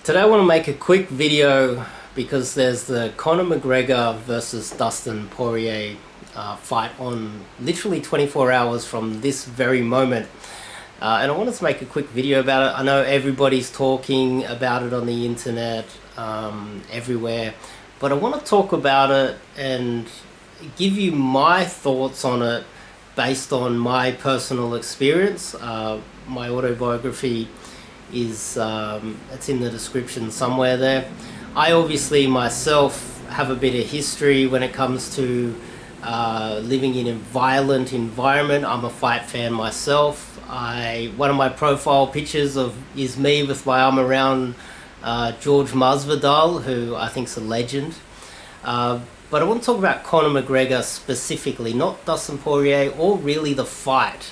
Today I want to make a quick video because there's the Conor McGregor versus Dustin Poirier fight on literally 24 hours from this very moment. And I wanted to make a quick video about it. I know everybody's talking about it on the internet, everywhere, but I want to talk about it and give you my thoughts on it based on my personal experience. My autobiography is it's in the description somewhere there. I obviously myself have a bit of history when it comes to living in a violent environment. I'm a fight fan myself. One of my profile pictures is me with my arm around George Masvidal, who I think is a legend. But I want to talk about Conor McGregor specifically, not Dustin Poirier or really the fight.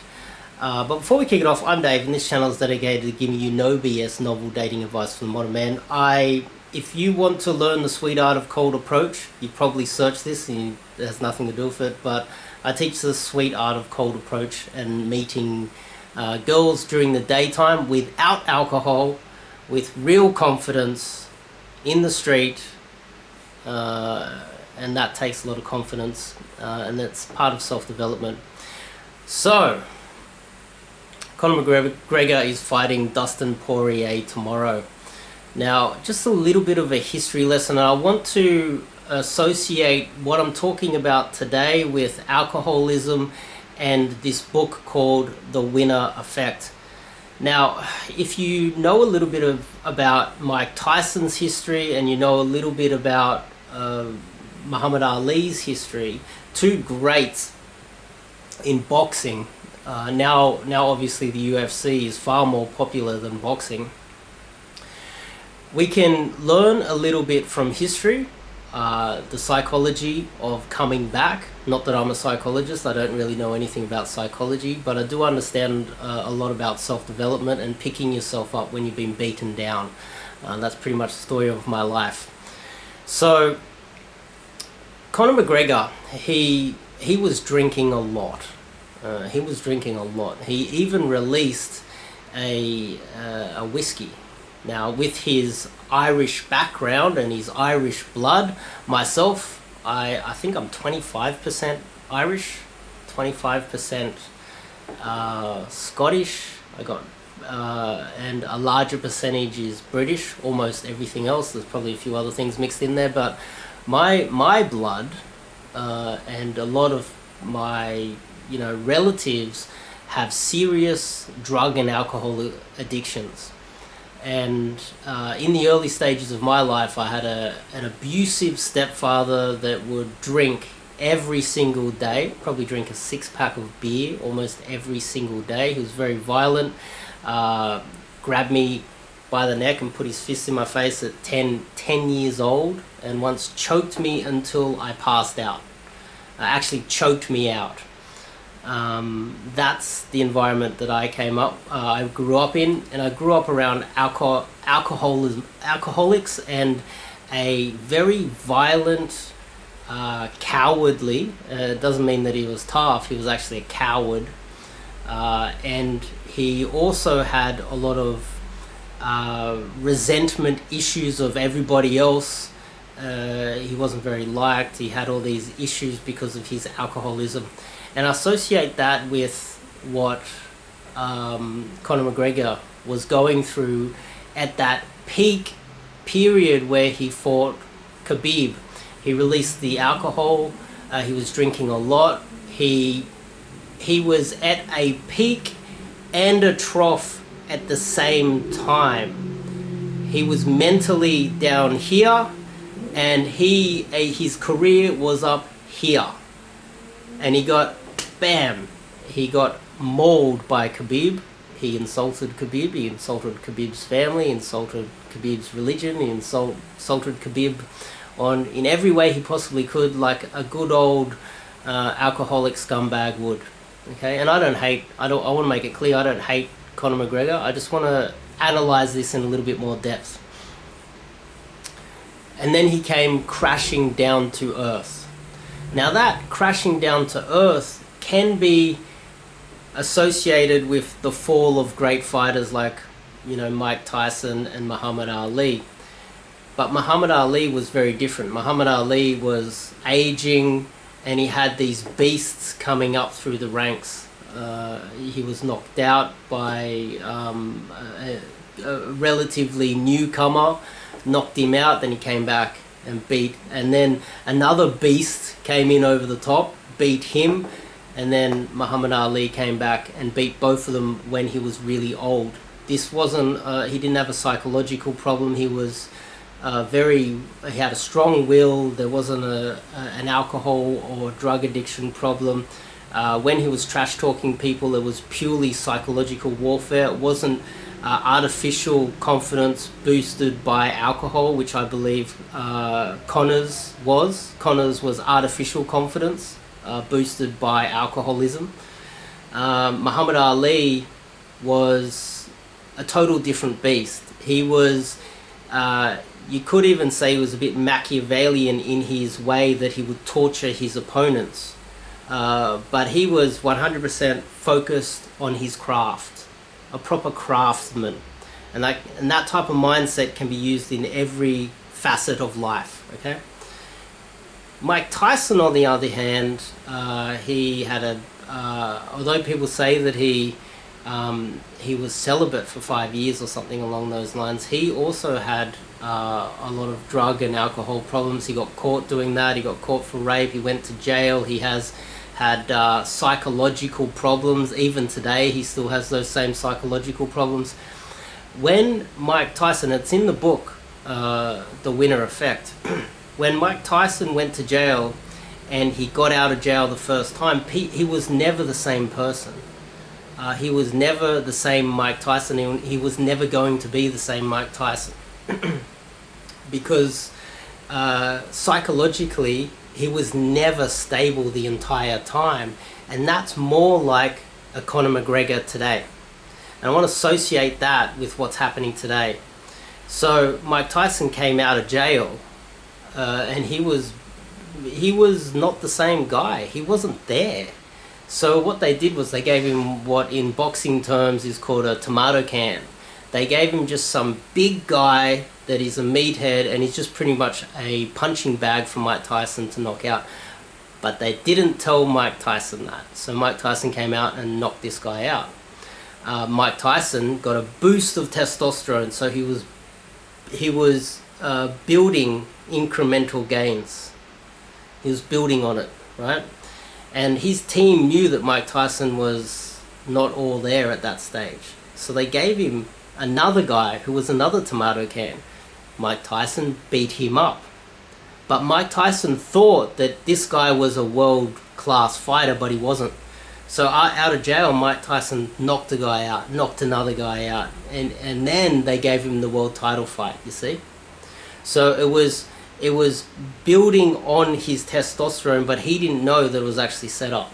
But before we kick it off, I'm Dave, and this channel is dedicated to giving you no BS novel dating advice for the modern man. If you want to learn the sweet art of cold approach, you probably search this, and it has nothing to do with it, but I teach the sweet art of cold approach and meeting girls during the daytime without alcohol, with real confidence in the street, and that takes a lot of confidence, and that's part of self-development. So Conor McGregor is fighting Dustin Poirier tomorrow. Now, just a little bit of a history lesson. I want to associate what I'm talking about today with alcoholism and this book called The Winner Effect. Now, if you know a little bit about Mike Tyson's history, and you know a little bit about Muhammad Ali's history, two greats in boxing. Now obviously the UFC is far more popular than boxing. We can learn a little bit from history, the psychology of coming back. Not that I'm a psychologist, I don't really know anything about psychology, but I do understand a lot about self-development and picking yourself up when you've been beaten down. That's pretty much the story of my life. So Conor McGregor, he was drinking a lot. He was drinking a lot. He even released a whiskey. Now, with his Irish background and his Irish blood, myself, I think I'm 25% Irish, 25% Scottish. And a larger percentage is British. Almost everything else. There's probably a few other things mixed in there, but my blood and a lot of my relatives have serious drug and alcohol addictions. And in the early stages of my life, I had an abusive stepfather that would drink every single day, probably drink a 6-pack of beer almost every single day. He was very violent, grabbed me by the neck and put his fist in my face at 10 years old, and once choked me until I passed out. Actually choked me out. That's the environment that I I grew up in, and I grew up around alcoholics and a very violent, cowardly, it doesn't mean that he was tough, he was actually a coward, and he also had a lot of resentment issues of everybody else. He wasn't very liked. He had all these issues because of his alcoholism. And I associate that with what Conor McGregor was going through at that peak period where he fought Khabib. He released the alcohol, he was drinking a lot, he was at a peak and a trough at the same time. He was mentally down here, and his career was up here. And he got mauled by Khabib. He insulted Khabib, he insulted Khabib's family, he insulted Khabib's religion, he insulted Khabib in every way he possibly could, like a good old alcoholic scumbag would. Okay, and I want to make it clear, I don't hate Conor McGregor, I just want to analyze this in a little bit more depth. And then he came crashing down to earth. Now that crashing down to earth can be associated with the fall of great fighters like you know, Mike Tyson and Muhammad Ali. But Muhammad Ali was very different. Muhammad Ali was aging, and he had these beasts coming up through the ranks. He was knocked out by a relatively newcomer, knocked him out, then he came back and beat, and then another beast came in over the top, beat him, and then Muhammad Ali came back and beat both of them when he was really old. This wasn't, he didn't have a psychological problem. He was he had a strong will. There wasn't an alcohol or drug addiction problem. When he was trash talking people, it was purely psychological warfare. It wasn't artificial confidence boosted by alcohol, which I believe Conor's was. Conor's was artificial confidence boosted by alcoholism. Muhammad Ali was a total different beast. He was, you could even say he was a bit Machiavellian in his way that he would torture his opponents. But he was 100% focused on his craft, a proper craftsman. And that type of mindset can be used in every facet of life, okay? Mike Tyson, on the other hand, he had although people say that he was celibate for 5 years or something along those lines, he also had a lot of drug and alcohol problems. He got caught doing that. He got caught for rape. He went to jail. He has had psychological problems. Even today, he still has those same psychological problems. When Mike Tyson, it's in the book, The Winner Effect, when Mike Tyson went to jail and he got out of jail the first time, he was never the same person. He was never the same Mike Tyson. He was never going to be the same Mike Tyson. Because psychologically, he was never stable the entire time. And that's more like a Conor McGregor today. And I want to associate that with what's happening today. So Mike Tyson came out of jail, and he was not the same guy. He wasn't there. So what they did was they gave him what in boxing terms is called a tomato can. They gave him just some big guy that is a meathead, and he's just pretty much a punching bag for Mike Tyson to knock out. But they didn't tell Mike Tyson that. So Mike Tyson came out and knocked this guy out. Mike Tyson got a boost of testosterone, so he was building incremental gains. He was building on it, right? And his team knew that Mike Tyson was not all there at that stage. So they gave him another guy who was another tomato can. Mike Tyson beat him up. But Mike Tyson thought that this guy was a world-class fighter, but he wasn't. So out of jail, Mike Tyson knocked a guy out, knocked another guy out, and then they gave him the world title fight, you see? So it was building on his testosterone, but he didn't know that it was actually set up.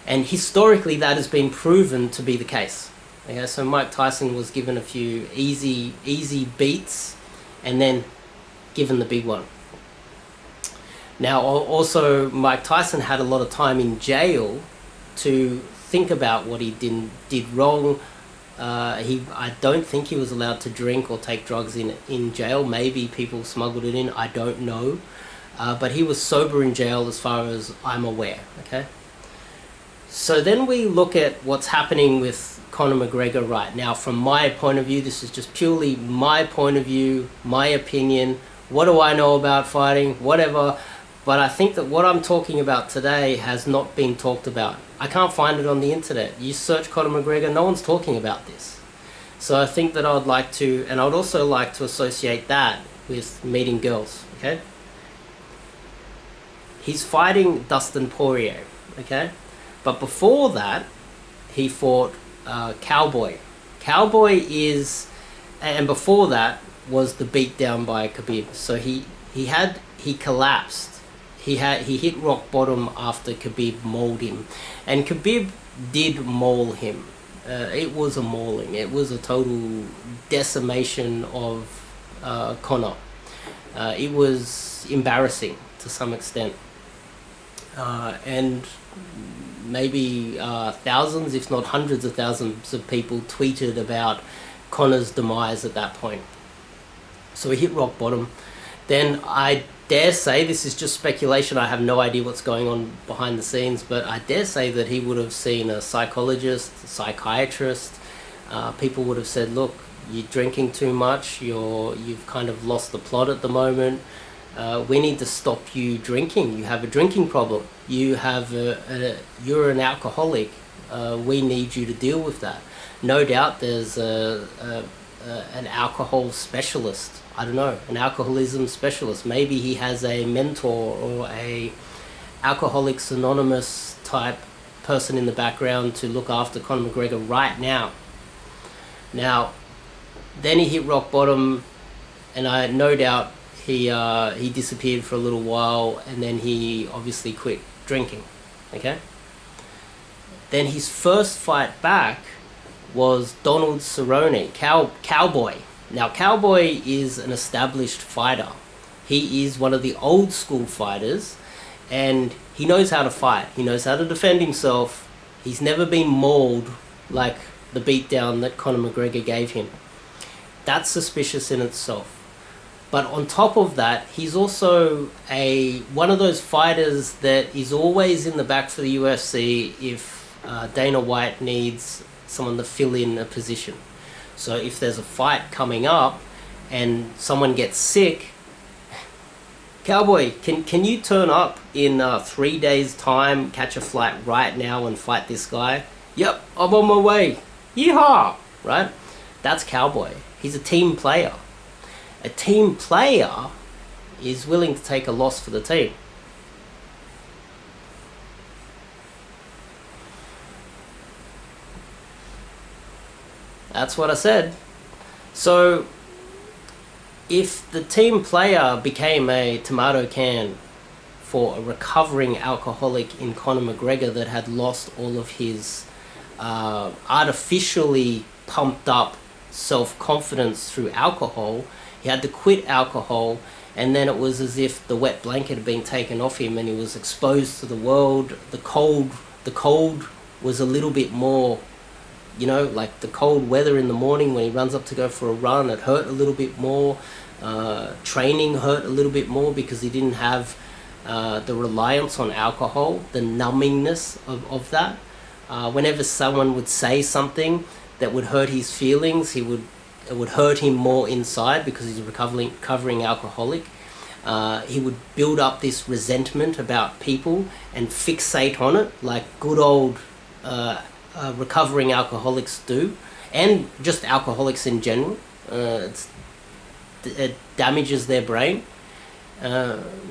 And historically, that has been proven to be the case. Okay, so Mike Tyson was given a few easy beats, and then given the big one. Now, also, Mike Tyson had a lot of time in jail to think about what he did wrong. I don't think he was allowed to drink or take drugs in jail. Maybe people smuggled it in, I don't know. But he was sober in jail as far as I'm aware, okay? So then we look at what's happening with Conor McGregor right now. From my point of view, this is just purely my point of view, my opinion. What do I know about fighting? Whatever. But I think that what I'm talking about today has not been talked about. I can't find it on the internet. You search Conor McGregor, no one's talking about this. So I think that I would like to, and I would also like to associate that with meeting girls, okay? He's fighting Dustin Poirier, okay? But before that, he fought Cowboy. Cowboy is, and before that was the beatdown by Khabib. So he collapsed. He hit rock bottom after Khabib mauled him, and Khabib did maul him. It was a mauling. It was a total decimation of Conor. It was embarrassing to some extent, and maybe thousands, if not hundreds of thousands of people tweeted about Conor's demise at that point. So he hit rock bottom. Then I dare say, this is just speculation, I have no idea what's going on behind the scenes, but I dare say that he would have seen a psychologist, a psychiatrist. People would have said, look, you're drinking too much, you've kind of lost the plot at the moment. We need to stop you drinking. You have a drinking problem. You're an alcoholic. We need you to deal with that. No doubt there's an alcohol specialist. I don't know, an alcoholism specialist. Maybe he has a mentor or a Alcoholics Anonymous type person in the background to look after Conor McGregor right now. Now, then he hit rock bottom, and I no doubt he disappeared for a little while, and then he obviously quit drinking. Okay. Then his first fight back was Donald Cerrone, Cowboy. Now, Cowboy is an established fighter. He is one of the old school fighters, and he knows how to fight. He knows how to defend himself. He's never been mauled like the beatdown that Conor McGregor gave him. That's suspicious in itself. But on top of that, he's also one of those fighters that is always in the back for the UFC if Dana White needs someone to fill in a position. So if there's a fight coming up and someone gets sick, Cowboy, can you turn up in 3 days' time, catch a flight right now and fight this guy? Yep, I'm on my way. Yeehaw! Right? That's Cowboy. He's a team player. A team player is willing to take a loss for the team. That's what I said. So, if the team player became a tomato can for a recovering alcoholic in Conor McGregor that had lost all of his artificially pumped up self-confidence through alcohol, he had to quit alcohol, and then it was as if the wet blanket had been taken off him and he was exposed to the world. The cold was a little bit more, you know, like the cold weather in the morning when he runs up to go for a run, it hurt a little bit more. Training hurt a little bit more because he didn't have the reliance on alcohol, the numbingness of that. Whenever someone would say something that would hurt his feelings, it would hurt him more inside because he's a recovering alcoholic. He would build up this resentment about people and fixate on it like good old recovering alcoholics do, and just alcoholics in general. It damages their brain.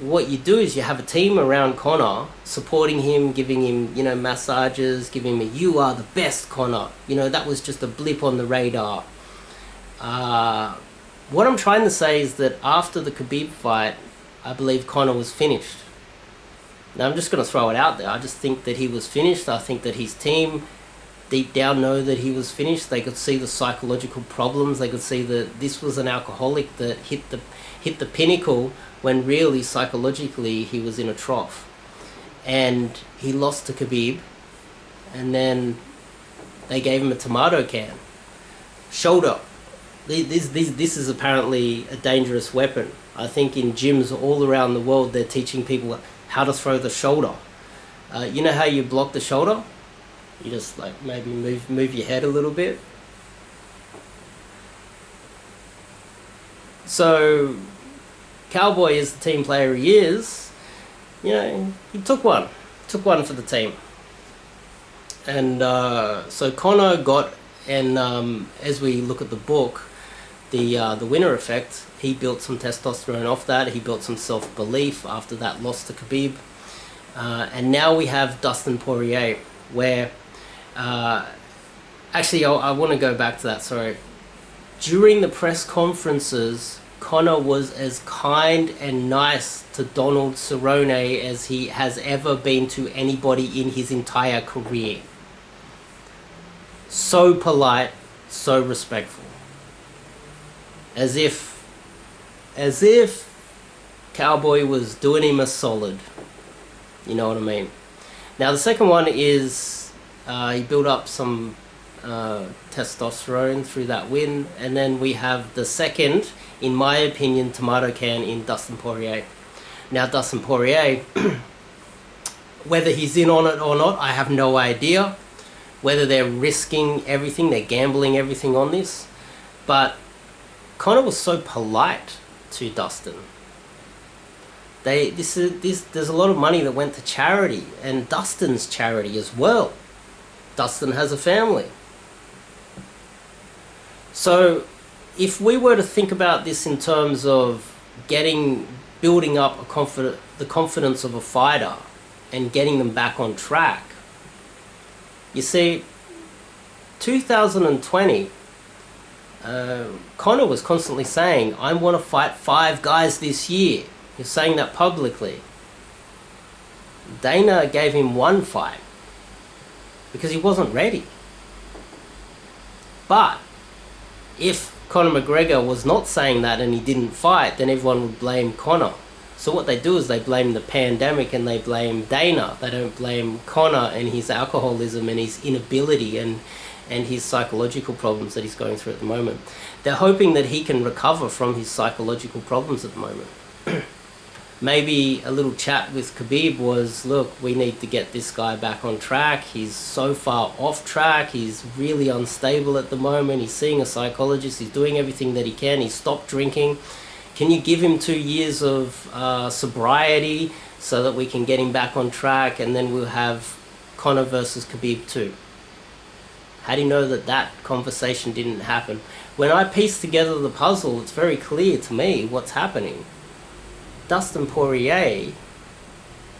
What you do is you have a team around Conor, supporting him, giving him, you know, massages, giving him "you are the best, Conor." You know, that was just a blip on the radar. What I'm trying to say is that after the Khabib fight, I believe Conor was finished. Now I'm just going to throw it out there. I just think that he was finished. I think that his team deep down know that he was finished. They could see the psychological problems. They could see that this was an alcoholic that hit the pinnacle when really psychologically he was in a trough. And he lost to Khabib, and then they gave him a tomato can. Shoulder. This is apparently a dangerous weapon. I think in gyms all around the world they're teaching people how to throw the shoulder. You know how you block the shoulder? You just like maybe move your head a little bit. So Cowboy is the team player he is. You know, he took one for the team. And so Conor got, and as we look at the book, the winner effect, he built some testosterone off that. He built some self-belief after that loss to Khabib. And now we have Dustin Poirier, where actually I want to go back to that, sorry. During the press conferences, Conor was as kind and nice to Donald Cerrone as he has ever been to anybody in his entire career. So polite, so respectful. As if Cowboy was doing him a solid. You know what I mean? Now the second one is he built up some testosterone through that win, and then we have the second, in my opinion, tomato can in Dustin Poirier. Now Dustin Poirier, whether he's in on it or not, I have no idea. Whether they're risking everything, they're gambling everything on this. But Conor was so polite to Dustin. There's a lot of money that went to charity, and Dustin's charity as well. Dustin has a family. So if we were to think about this in terms of building up the confidence of a fighter and getting them back on track, you see, 2020, Conor was constantly saying, I want to fight 5 guys this year. He was saying that publicly. Dana gave him 1 fight because he wasn't ready. But if Conor McGregor was not saying that and he didn't fight, then everyone would blame Conor. So what they do is they blame the pandemic and they blame Dana. They don't blame Conor and his alcoholism and his inability and his psychological problems that he's going through at the moment. They're hoping that he can recover from his psychological problems at the moment. Maybe a little chat with Khabib was, look, we need to get this guy back on track. He's so far off track. He's really unstable at the moment. He's seeing a psychologist. He's doing everything that he can. He's stopped drinking. Can you give him 2 years of sobriety so that we can get him back on track, and then we'll have Conor versus Khabib 2? How do you know that that conversation didn't happen? When I piece together the puzzle, it's very clear to me what's happening. Dustin Poirier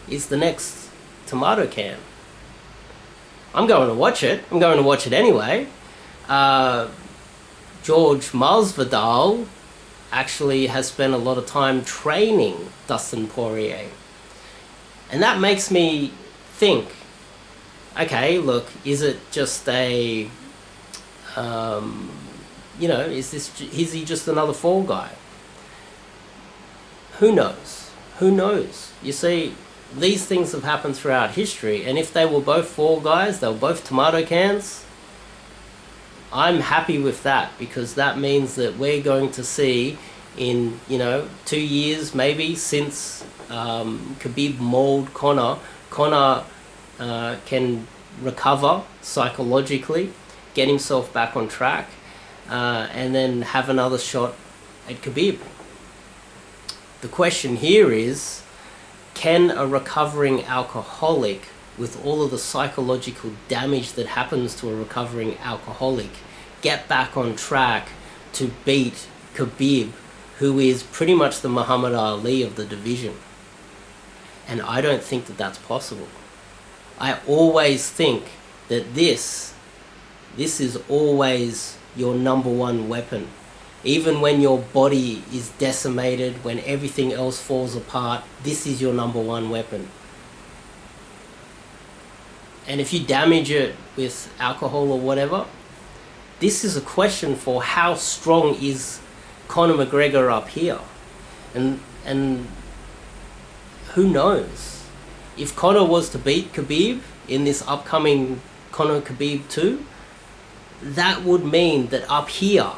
is the next tomato can. I'm going to watch it. I'm going to watch it anyway. George Masvidal actually has spent a lot of time training Dustin Poirier. And that makes me think, okay, look, is it just is he just another fall guy? Who knows? Who knows? You see, these things have happened throughout history, and if they were both fall guys, they were both tomato cans, I'm happy with that, because that means that we're going to see in 2 years maybe since Khabib mauled Conor can recover psychologically, get himself back on track, and then have another shot at Khabib. The question here is, can a recovering alcoholic, with all of the psychological damage that happens to a recovering alcoholic, get back on track to beat Khabib, who is pretty much the Muhammad Ali of the division? And I don't think that that's possible. I always think that this is always your number one weapon. Even when your body is decimated, when everything else falls apart, this is your number one weapon. And if you damage it with alcohol or whatever, this is a question for how strong is Conor McGregor up here. And who knows? If Conor was to beat Khabib in this upcoming Conor Khabib 2, that would mean that up here,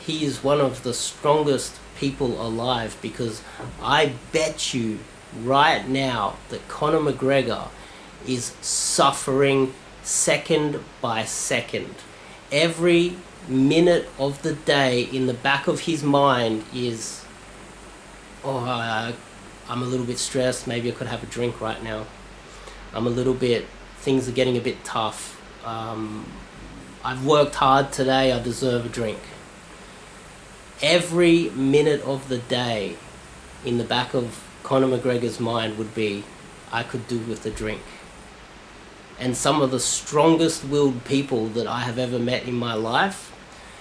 he is one of the strongest people alive, because I bet you right now that Conor McGregor is suffering second by second. Every minute of the day in the back of his mind is, I'm a little bit stressed, maybe I could have a drink right now. Things are getting a bit tough. I've worked hard today, I deserve a drink. Every minute of the day in the back of Conor McGregor's mind would be, I could do with a drink. And some of the strongest willed people that I have ever met in my life,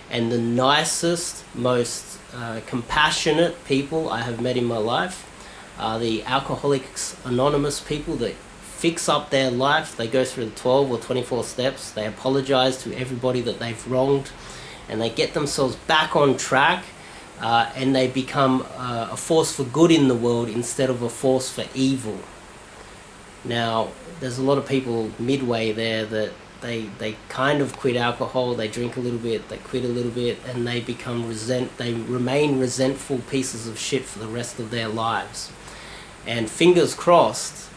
and the nicest, most compassionate people I have met in my life, are the Alcoholics Anonymous people that fix up their life. They go through the 12 or 24 steps, they apologize to everybody that they've wronged, and they get themselves back on track, and they become a force for good in the world instead of a force for evil. Now, there's a lot of people midway there that they kind of quit alcohol, they drink a little bit, they quit a little bit, and they remain resentful pieces of shit for the rest of their lives. And fingers crossed,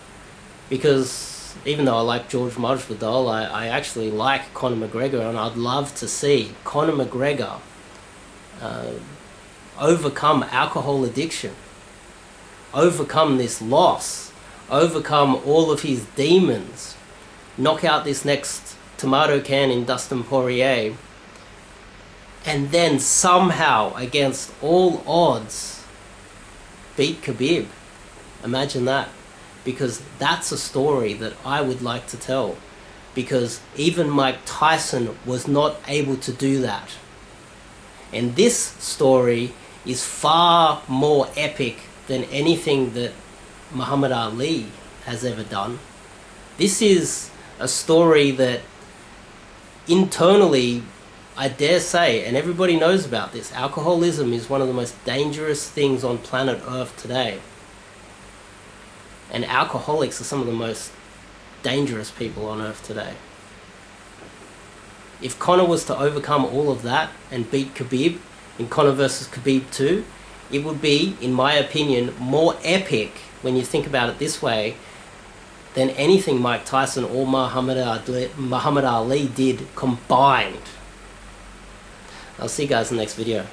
because even though I like George Masvidal, I actually like Conor McGregor, and I'd love to see Conor McGregor overcome alcohol addiction, overcome this loss, overcome all of his demons, knock out this next tomato can in Dustin Poirier, and then somehow, against all odds, beat Khabib. Imagine that. Because that's a story that I would like to tell. Because even Mike Tyson was not able to do that. And this story is far more epic than anything that Muhammad Ali has ever done. This is a story that internally, I dare say, and everybody knows about this, alcoholism is one of the most dangerous things on planet Earth today. And alcoholics are some of the most dangerous people on Earth today. If Conor was to overcome all of that and beat Khabib in Conor versus Khabib 2, it would be, in my opinion, more epic, when you think about it this way, than anything Mike Tyson or Muhammad Ali did combined. I'll see you guys in the next video.